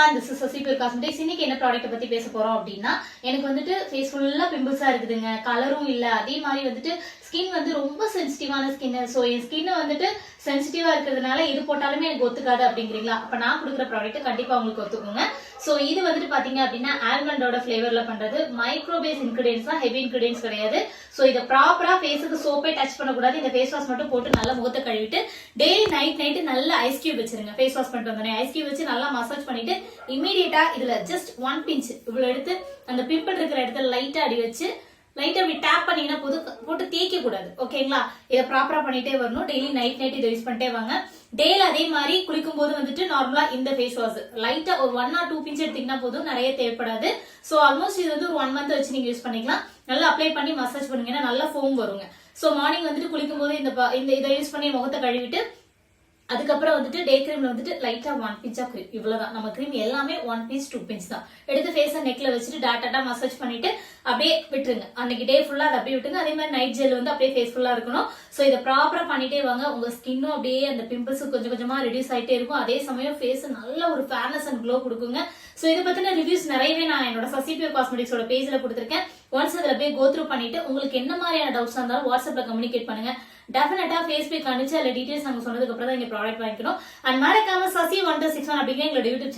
everyone, this is Sasi Pure Cosmetics. இன்னைக்கு என்ன product பத்தி பேச போறோம் அப்படின்னா, எனக்கு வந்துட்டு ஃபேஸ் ஃபுல்லா பிம்பிள்ஸா இருக்குதுங்க, கலரும் இல்ல, அதே மாதிரி வந்துட்டு ஸ்கின் வந்து ரொம்ப சென்சிட்டிவான ஸ்கின். சோ என் ஸ்கின் வந்துட்டு சென்சிட்டிவா இருக்கிறதுனால இது போட்டாலுமே எனக்கு ஒத்துக்காது அப்படிங்கிறீங்களா? அப்ப நான் கொடுக்குற ப்ராடக்ட் கண்டிப்பா உங்களுக்கு ஒத்துக்குங்க. சோ இது வந்துட்டு பாத்தீங்க அப்படின்னா ஆல்மண்டோட ஃபிளேவர்ல பண்றது, மைக்ரோபேஸ் இன்கிரிடியன்ஸ் தான், ஹெவி இன்கிரிடியன்ஸ் கிடையாது. சோ இதை ப்ராப்பரா ஃபேஸுக்கு சோப்பே டச் பண்ணக்கூடாது. இந்த ஃபேஸ் வாஷ் மட்டும் போட்டு நல்லா முகத்தை கழுவிட்டு டெய்லி நைட் நல்ல ஐஸ் கியூப் வச்சிருங்க. ஃபேஸ் வாஷ் பண்ணிட்டு வந்தோடனே ஐஸ் கியூப் வச்சு நல்லா மசாஜ் பண்ணிட்டு இமீடியட்டா இதுல ஜஸ்ட் 1 பிஞ்ச் இவ்வளவு எடுத்து அந்த பிம்பிள் இருக்கிற இடத்துல லைட்டா அடி வச்சு லைட்டா அப்படி டேப் பண்ணீங்கன்னா போட்டு தேய்க்க கூடாது. ஓகேங்களா? இதை ப்ராப்பரா பண்ணிட்டே வரணும். டெய்லி நைட் இதை யூஸ் பண்ணிட்டே வாங்க. டெய்லி அதே மாதிரி குளிக்கும் போது வந்துட்டு நார்மலா இந்த ஃபேஸ் வாஷ் லைட்டா ஒரு 1 or 2 பிஞ்ச் எடுத்தீங்கன்னா போதும், நிறைய தேவைப்படாது. சோ ஆல்மோஸ்ட் இது வந்து ஒரு 1 month வச்சு நீங்க யூஸ் பண்ணிக்கலாம். நல்லா அப்ளை பண்ணி மசாஜ் பண்ணுங்கன்னா நல்லா ஃபோம் வருங்க. சோ மார்னிங் வந்துட்டு குளிக்கும் போது இந்த இதை யூஸ் பண்ணி முகத்தை கழுவிட்டு அதுக்கப்புறம் வந்துட்டு டே கிரீம்ல வந்துட்டு லைட்டா 1 பிஞ்ச் ஆஃப் கிரீம், இவ்வளவுதான். நம்ம கிரீம் எல்லாமே 1 பிஞ்ச் 2 பிஞ்ச் தான் எடுத்து ஃபேஸ நெக்ல வச்சுட்டு டாட்டா மசாஜ் பண்ணிட்டு அப்படியே விட்டுருங்க. அன்னைக்கு டே ஃபுல்லா அதை அப்படியே விட்டுங்க. அதே மாதிரி நைட் ஜெல் வந்து அப்படியே ஃபேஸ் ஃபுல்லா இருக்கணும். சோ இதை ப்ராப்பரா பண்ணிட்டே வாங்க. உங்க ஸ்கின்னும் அப்படியே அந்த பிம்பிள்ஸ் கொஞ்சம் கொஞ்சமா ரெடியூஸ் ஆயிட்டே இருக்கும். அதே சமயம் ஃபேஸ் நல்ல ஒரு ஃபேர்னஸ் அண்ட் க்ளோ கொடுக்குங்க. சோ இதை பத்தின ரிவ்யூஸ் நிறையவே நான் என்னோட சசி பியூர் காஸ்மெட்டிக்ஸோட பேஜ்ல கொடுத்திருக்கேன். ஒன்ஸ் அதுல போய் கோ த்ரூ பண்ணிட்டு உங்களுக்கு என்ன மாதிரியான டவுட்ஸ் இருந்தாலும் வாட்ஸ்அப்ல கம்யூனிகேட் பண்ணுங்க. டெஃபினட்டா ஃபேஸ்புக் அனுப்பிச்சு அதுல டீடைல்ஸ் நாங்க சொன்னதுக்கு அப்புறம் தான் இங்க ப்ராடக்ட் வாங்கிக்கணும். அண்ட் மறக்காம சசி 1261 அப்படிங்கிற எங்களோட யூடியூப் சேனல்